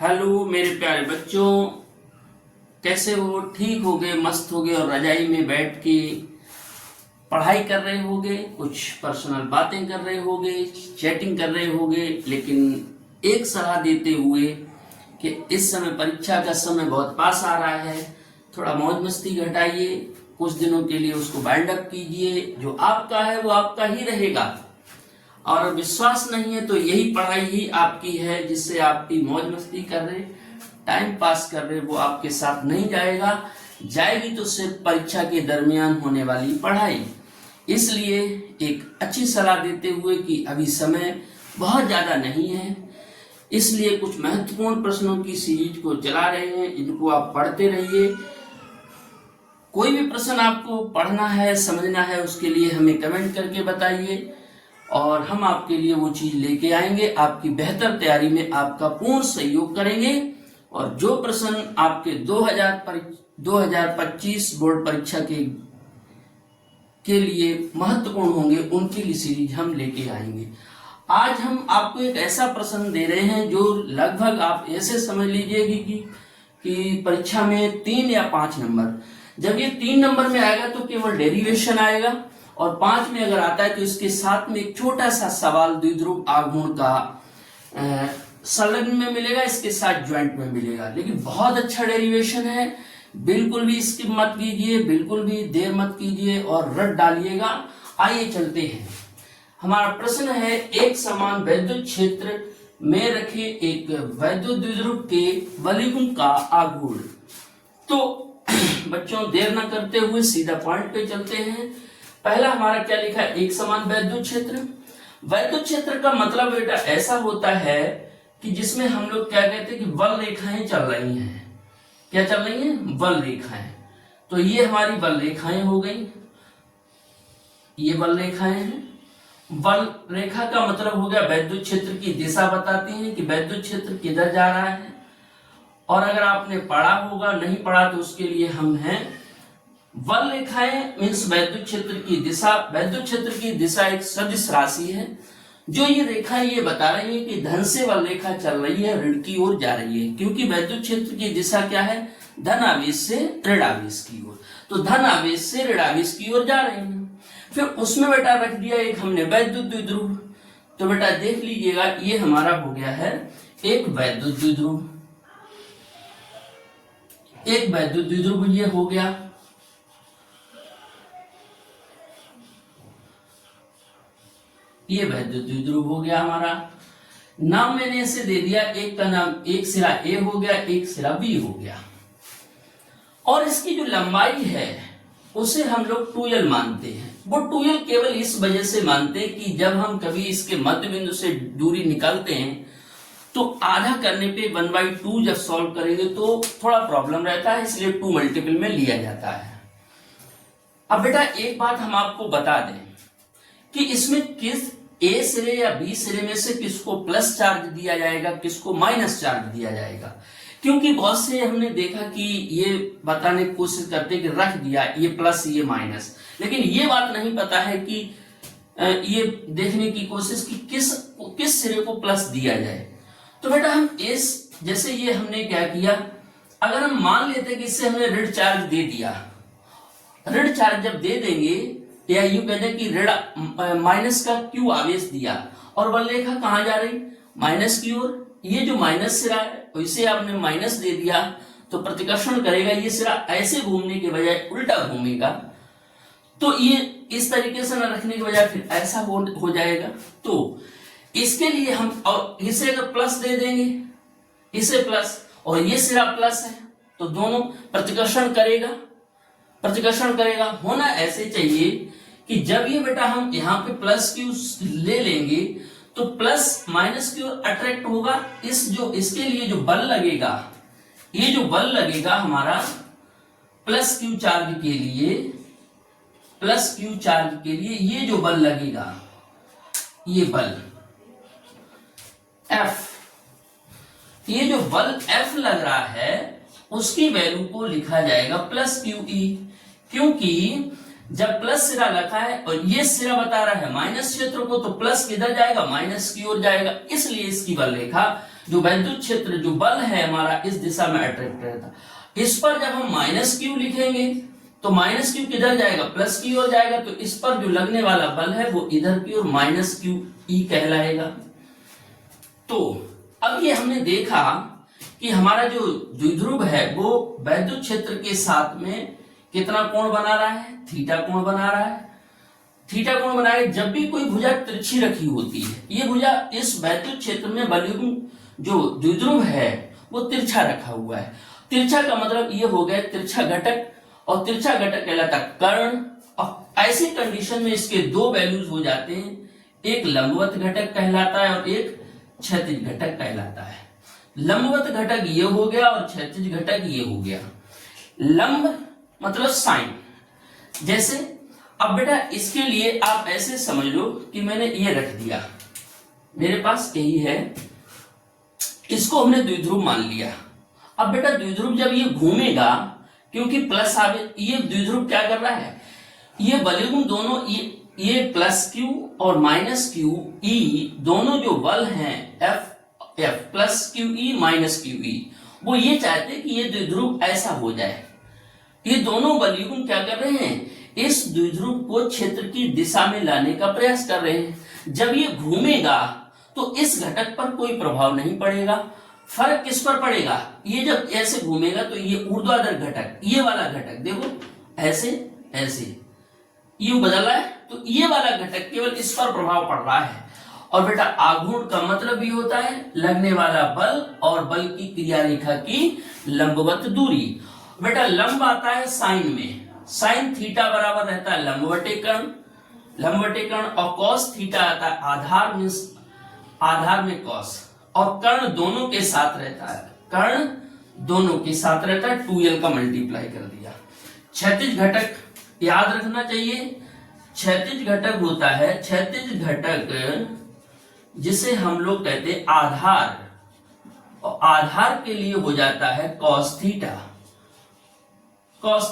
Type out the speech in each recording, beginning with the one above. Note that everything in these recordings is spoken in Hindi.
हेलो मेरे प्यारे बच्चों, कैसे हो? ठीक हो गए, मस्त हो गए और रजाई में बैठ के पढ़ाई कर रहे होगे, कुछ पर्सनल बातें कर रहे होगे, चैटिंग कर रहे होगे। लेकिन एक सलाह देते हुए कि इस समय परीक्षा का समय बहुत पास आ रहा है, थोड़ा मौज मस्ती घटाइए, कुछ दिनों के लिए उसको बाइंड अप कीजिए। जो आपका है वो आपका ही रहेगा, और विश्वास नहीं है तो यही पढ़ाई ही आपकी है, जिससे आपकी मौज मस्ती कर रहे, टाइम पास कर रहे, वो आपके साथ नहीं जाएगा। जाएगी तो सिर्फ परीक्षा के दरमियान होने वाली पढ़ाई। इसलिए एक अच्छी सलाह देते हुए कि अभी समय बहुत ज्यादा नहीं है, इसलिए कुछ महत्वपूर्ण प्रश्नों की सीरीज को चला रहे हैं, इनको आप पढ़ते रहिए। कोई भी प्रश्न आपको पढ़ना है, समझना है, उसके लिए हमें कमेंट करके बताइए और हम आपके लिए वो चीज लेके आएंगे। आपकी बेहतर तैयारी में आपका पूर्ण सहयोग करेंगे और जो प्रश्न आपके 2025 बोर्ड परीक्षा के लिए महत्वपूर्ण होंगे, उनके लिए सीरीज हम लेके आएंगे। आज हम आपको एक ऐसा प्रश्न दे रहे हैं जो लगभग आप ऐसे समझ लीजिए कि परीक्षा में 3 या 5 नंबर, जब ये 3 नंबर में आएगा तो केवल डेरिवेशन आएगा, और 5 में अगर आता है तो इसके साथ में एक छोटा सा सवाल द्विध्रुव आघूर्ण का संलग्न में मिलेगा, इसके साथ ज्वाइंट में मिलेगा। लेकिन बहुत अच्छा डेरिवेशन है, बिल्कुल भी स्किप मत कीजिए, बिल्कुल भी देर मत कीजिए और रट डालिएगा। आइए चलते हैं। हमारा प्रश्न है, एक समान वैद्युत क्षेत्र में रखे एक वैद्युत द्विध्रुव के वलिगुण का आघूर्ण। तो बच्चों देर न करते हुए सीधा पॉइंट पे चलते हैं। पहला हमारा क्या लिखा है? एक समान वैद्युत क्षेत्र। वैद्युत क्षेत्र का मतलब बेटा ऐसा होता है कि जिसमें हम लोग क्या कहते हैं कि बल रेखाएं चल रही हैं। क्या चल रही हैं? बल रेखाएं। तो ये हमारी बल रेखाएं हो गई, ये बल रेखाएं हैं। बल रेखा का मतलब हो गया वैद्युत क्षेत्र की दिशा बताती है कि वैद्युत क्षेत्र किधर जा रहा है। और अगर आपने पढ़ा होगा, नहीं पढ़ा तो उसके लिए हम हैं, बल रेखाएं मीन्स वैद्युत क्षेत्र की दिशा। वैद्युत क्षेत्र की दिशा एक सदिश राशि है। जो ये रेखा ये बता रही है कि धन से बल रेखा चल रही है, ऋण की ओर जा रही है, क्योंकि वैद्युत क्षेत्र की दिशा क्या है? धन आवेश से ऋण आवेश की ओर। तो धन आवेश से ऋण आवेश की ओर जा रही है। फिर उसमें बेटा रख दिया एक हमने वैद्युत द्विध्रुव। तो बेटा देख लीजिएगा, ये हमारा हो गया है एक वैद्युत द्विध्रुव। एक वैद्युत द्विध्रुव ये हो गया। ये वैद्युत द्विध्रुव हो गया हमारा। नाम मैंने इसे दे दिया, एक का नाम, एक सिरा ए हो गया, एक सिरा बी हो गया। और इसकी जो लंबाई है उसे हम लोग 2l मानते हैं। वो 2l केवल इस वजह से मानते हैं कि जब हम कभी इसके मध्य बिंदु से दूरी निकालते हैं तो आधा करने पे 1/2 जब सॉल्व करेंगे तो थोड़ा प्रॉब्लम रहता है, इसलिए 2 मल्टीपल में लिया जाता है। अब बेटा एक बात हम आपको बता दें कि इसमें किस ए सिरे या बी सिरे में से किसको प्लस चार्ज दिया जाएगा, किसको माइनस चार्ज दिया जाएगा। क्योंकि बहुत से हमने देखा कि ये बताने की कोशिश करते कि रख दिया ये प्लस ये माइनस, लेकिन ये बात नहीं पता है कि ये देखने की कोशिश कि किस सिरे को प्लस दिया जाए। तो बेटा हम इस जैसे ये हमने क्या किया, अगर हम मान लेते कि इससे हमने ऋण चार्ज दे दिया, ऋण चार्ज जब दे देंगे या यूं कहते हैं कि ऋण माइनस का क्यू आवेश दिया और बल रेखा कहां जा रही? माइनस की ओर। ये जो माइनस सिरा है इसे आपने माइनस दे दिया तो प्रतिकर्षण करेगा, ये सिरा ऐसे घूमने के बजाय उल्टा घूमेगा। तो ये इस तरीके से न रखने के बजाय फिर ऐसा हो जाएगा। तो इसके लिए हम और इसे अगर प्लस दे देंगे, इसे प्लस और ये सिरा प्लस है, तो दोनों प्रतिकर्षण करेगा, प्रतिकर्षण करेगा। होना ऐसे चाहिए कि जब ये बेटा हम यहाँ पे प्लस क्यू ले लेंगे तो प्लस माइनस की ओर अट्रैक्ट होगा। इसके लिए जो बल लगेगा, ये जो बल लगेगा हमारा प्लस क्यू चार्ज के लिए, प्लस क्यू चार्ज के लिए ये जो बल लगेगा, ये बल F, ये जो बल F लग रहा है उसकी वैल्यू को लिखा जाएगा प्लस क्यू ई, क्योंकि जब प्लस सिरा लिखा है और ये सिरा बता रहा है माइनस क्षेत्र को, तो प्लस किधर जाएगा? माइनस की ओर जाएगा। इसलिए इसकी बल रेखा जो वैद्युत क्षेत्र जो बल है हमारा इस दिशा में अट्रैक्ट रहता। इस पर जब हम माइनस क्यू लिखेंगे तो माइनस क्यू किधर जाएगा, प्लस की ओर जाएगा, तो इस पर जो लगने वाला बल है वो इधर की ओर माइनस क्यू ई कहलाएगा। तो अब ये हमने देखा कि हमारा जो द्विध्रुव है वो वैद्युत क्षेत्र के साथ में कितना कोण बना रहा है, थीटा कोण बना रहा है। थीटा कोण बनाए जब भी कोई भुजा तिरछी रखी होती है, ये भुजा इस वैद्युत क्षेत्र में बलयुग्म जो द्विध्रुव है वो तिरछा रखा हुआ है। तिरछा का मतलब ये हो गया तिरछा घटक, और तिरछा घटक कहलाता कर्ण। और ऐसी कंडीशन में इसके दो वैल्यूज हो जाते हैं, एक लंबवत घटक कहलाता है और एक क्षैतिज घटक कहलाता है। लंबवत घटक ये हो गया और क्षैतिज घटक ये हो गया। लंब मतलब साइन। जैसे अब बेटा इसके लिए आप ऐसे समझ लो कि मैंने ये रख दिया, मेरे पास यही है, इसको हमने द्विध्रुव मान लिया। अब बेटा द्विध्रुव जब ये घूमेगा, क्योंकि प्लस आवे, ये द्विध्रुव क्या कर रहा है, ये बलयुग्म दोनों ये प्लस क्यू और माइनस क्यू ई दोनों जो बल हैं F plus Q E minus Q E, वो ये चाहते हैं कि ये द्विध्रुव ऐसा हो जाए। ये दोनों बलयुग्म क्या कर रहे हैं, इस द्विध्रुव को क्षेत्र की दिशा में लाने का प्रयास कर रहे हैं। जब ये घूमेगा तो इस घटक पर कोई प्रभाव नहीं पड़ेगा। फर्क किस पर पड़ेगा, ये जब ऐसे घूमेगा तो ये ऊर्ध्वाधर घटक, ये वाला घटक देखो ऐसे ऐसे यू बदल रहा है, तो ये वाला घटक केवल इस पर प्रभाव पड़ रहा है। और बेटा आघूर्ण का मतलब भी होता है लगने वाला बल और बल की क्रिया रेखा की लंबवत दूरी। बेटा लंब आता है साइन में, साइन थीटा बराबर रहता है लंबवटे कर्ण, और कॉस थीटा आता है आधार मींस आधार में कॉस, और कर्ण दोनों के साथ रहता है, कर्ण दोनों के साथ रहता है, 2l का मल्टीप्लाई कर दिया। क्षैतिज घटक याद रखना चाहिए, क्षैतिज घटक होता है, क्षैतिज घटक जिसे हम लोग कहते हैं आधार, और आधार के लिए हो जाता है कॉस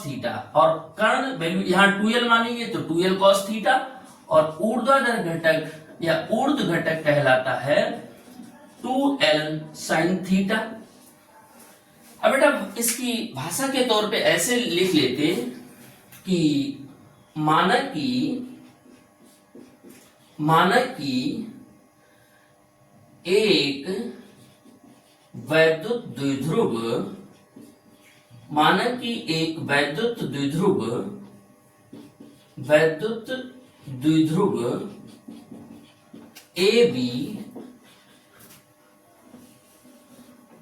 थीटा, और कर्ण वैल्यू यहाँ 2l मानेंगे तो 2l कॉस थीटा, और ऊर्ध्वाधर घटक या ऊर्ध्व घटक कहलाता है 2l साइन थीटा। अब बेटा इसकी भाषा के तौर पे ऐसे लिख लेते कि माना कि एक वैद्युत द्विध्रुव, माना कि एक वैद्युत द्विध्रुव ए बी,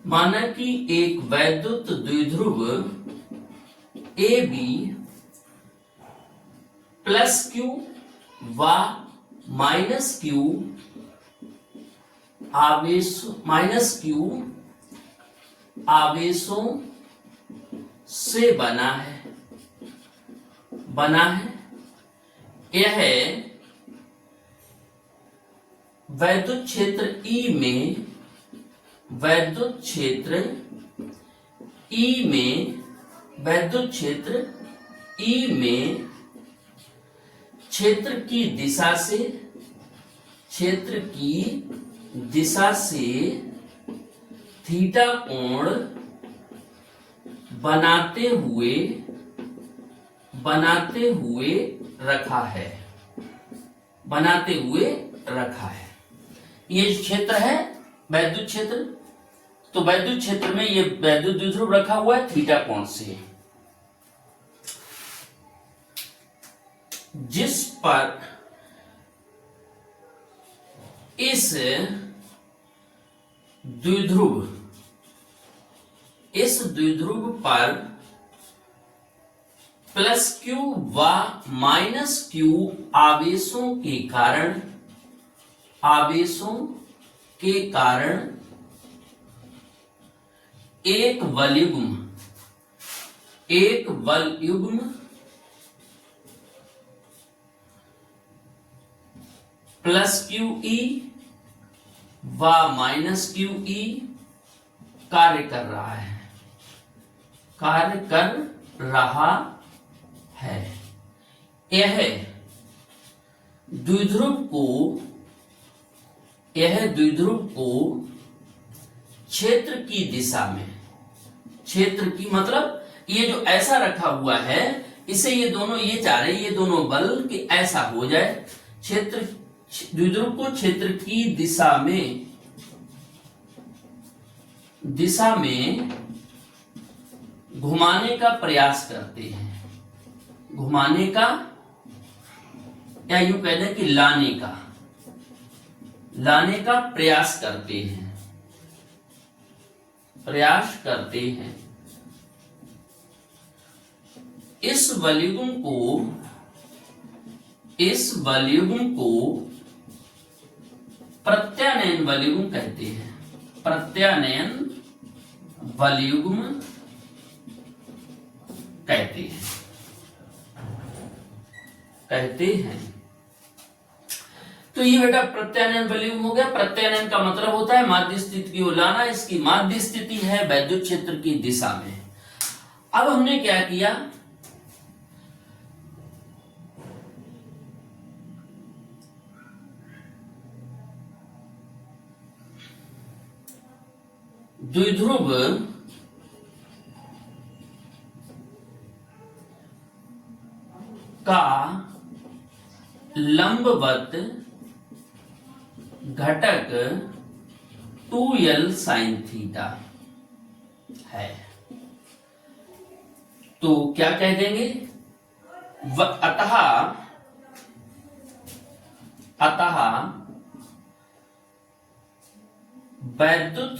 माना कि एक वैद्युत द्विध्रुव ए बी प्लस क्यू व माइनस क्यू आवेशों से बना है। यह वैद्युत क्षेत्र ई में क्षेत्र की दिशा से थीटा कोण बनाते हुए रखा है। ये क्षेत्र है वैद्युत क्षेत्र, तो वैद्युत क्षेत्र में ये वैद्युत द्विध्रुव रखा हुआ है थीटा कोण से, जिस पर इस द्विध्रुव पर प्लस क्यू व माइनस क्यू आवेशों के कारण एक बलयुग्म प्लस क्यू ई व माइनस क्यू ई कार्य कर रहा है। यह द्विध्रुव को क्षेत्र की दिशा में, क्षेत्र की मतलब ये जो ऐसा रखा हुआ है इसे ये दोनों ये चाह रहे ये दोनों बल कि ऐसा हो जाए, क्षेत्र द्विध्रुव को क्षेत्र की दिशा में घुमाने का प्रयास करते हैं, घुमाने का या यूं कह दें कि लाने का प्रयास करते हैं। इस बलयुग्म को प्रत्यानयन बलयुग्म कहते हैं, प्रत्यानयन बलयुग्म कहते हैं। तो ये बेटा प्रत्यानयन बलयुग्म हो गया। प्रत्यानयन का मतलब होता है माध्य स्थिति की ओर लाना, इसकी माध्य स्थिति है वैद्युत क्षेत्र की दिशा में। अब हमने क्या किया, द्विध्रुव का लंबवत घटक 2l sin थीटा है। तो क्या कह देंगे, अतः वैद्युत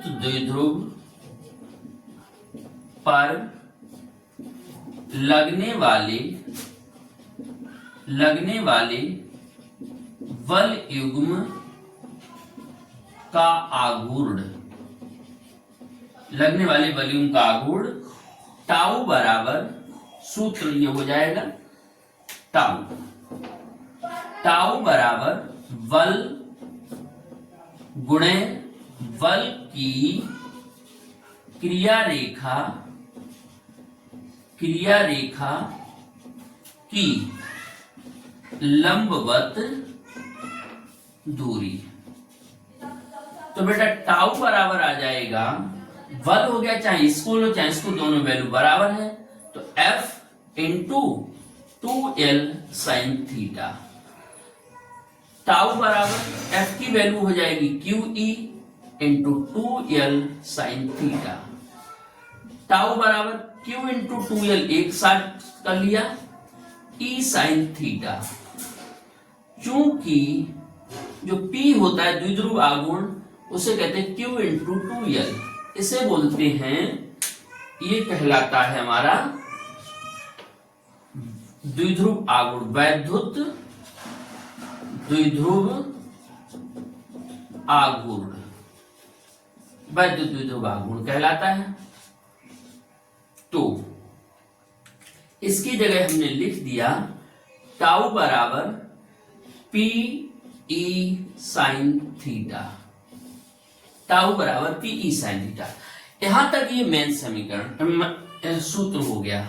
द्विध्रुव पर लगने वाले बल युग्म का आघूर्ण, लगने वाले बल युग्म का आघूर्ण टाउ बराबर, सूत्र ये हो जाएगा टाउ बराबर बल गुणे बल की क्रिया रेखा की लंबवत दूरी। तो बेटा टाउ बराबर आ जाएगा, बल हो गया चाहे इसको लो चाहे इसको, दोनों वैल्यू बराबर है, तो F into 2l sin theta. Tau बराबर F की वैल्यू हो जाएगी QE into 2l sin theta. Tau बराबर Q इंटू 2l एक साथ कर लिया, E sin थीटा। चूंकि जो P होता है द्विध्रुव आघूर्ण उसे कहते हैं Q इंटू 2l, इसे बोलते हैं, ये कहलाता है हमारा द्विध्रुव आघूर्ण, वैद्युत द्विध्रुव आघूर्ण, वैद्युत द्विध्रुव आघूर्ण कहलाता है। तो इसकी जगह हमने लिख दिया टाउ बराबर P E sine theta, tau बराबर पी ई साइन थीटा। यहां तक ये मेन समीकरण सूत्र हो गया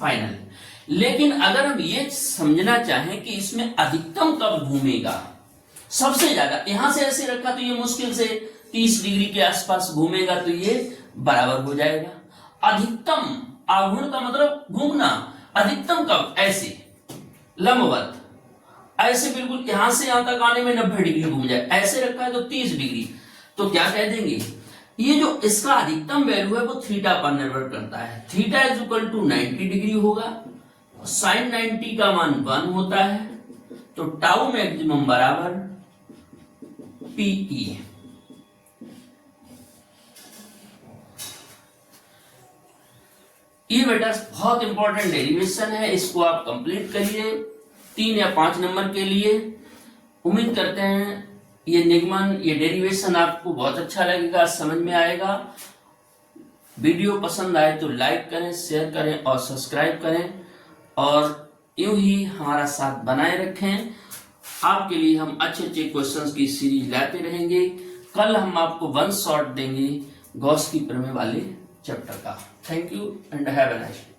फाइनल। लेकिन अगर हम ये समझना चाहें कि इसमें अधिकतम कब घूमेगा, सबसे ज्यादा, यहां से ऐसे रखा तो ये मुश्किल से 30 डिग्री के आसपास घूमेगा, तो ये बराबर हो जाएगा। अधिकतम आघूर्ण का मतलब घूमना, अधिकतम कब, ऐसे लंबवत, ऐसे बिल्कुल यहां से यहां तक आने में 90 डिग्री घूम जाए, ऐसे रखा है तो 30 डिग्री, तो क्या कह देंगे, ये जो इसका अधिकतम वैल्यू है वो थीटा पर निर्भर करता है। Theta is equal to 90 degree होगा, साइन 90 का मान 1 होता है, तो टाउ मैक्सिमम बराबर पीई। ये बेटा बहुत इंपॉर्टेंट डेरिवेशन है, इसको आप कंप्लीट करिए 3 या 5 नंबर के लिए। उम्मीद करते हैं ये निगमन, ये डेरिवेशन आपको बहुत अच्छा लगेगा, समझ में आएगा। वीडियो पसंद आए तो लाइक करें, शेयर करें और सब्सक्राइब करें, और यूं ही हमारा साथ बनाए रखें। आपके लिए हम अच्छे अच्छे क्वेश्चंस की सीरीज लाते रहेंगे। कल हम आपको 1 शॉट देंगे गॉस की प्रमेय वाले चैप्टर का। Thank you and have a nice day.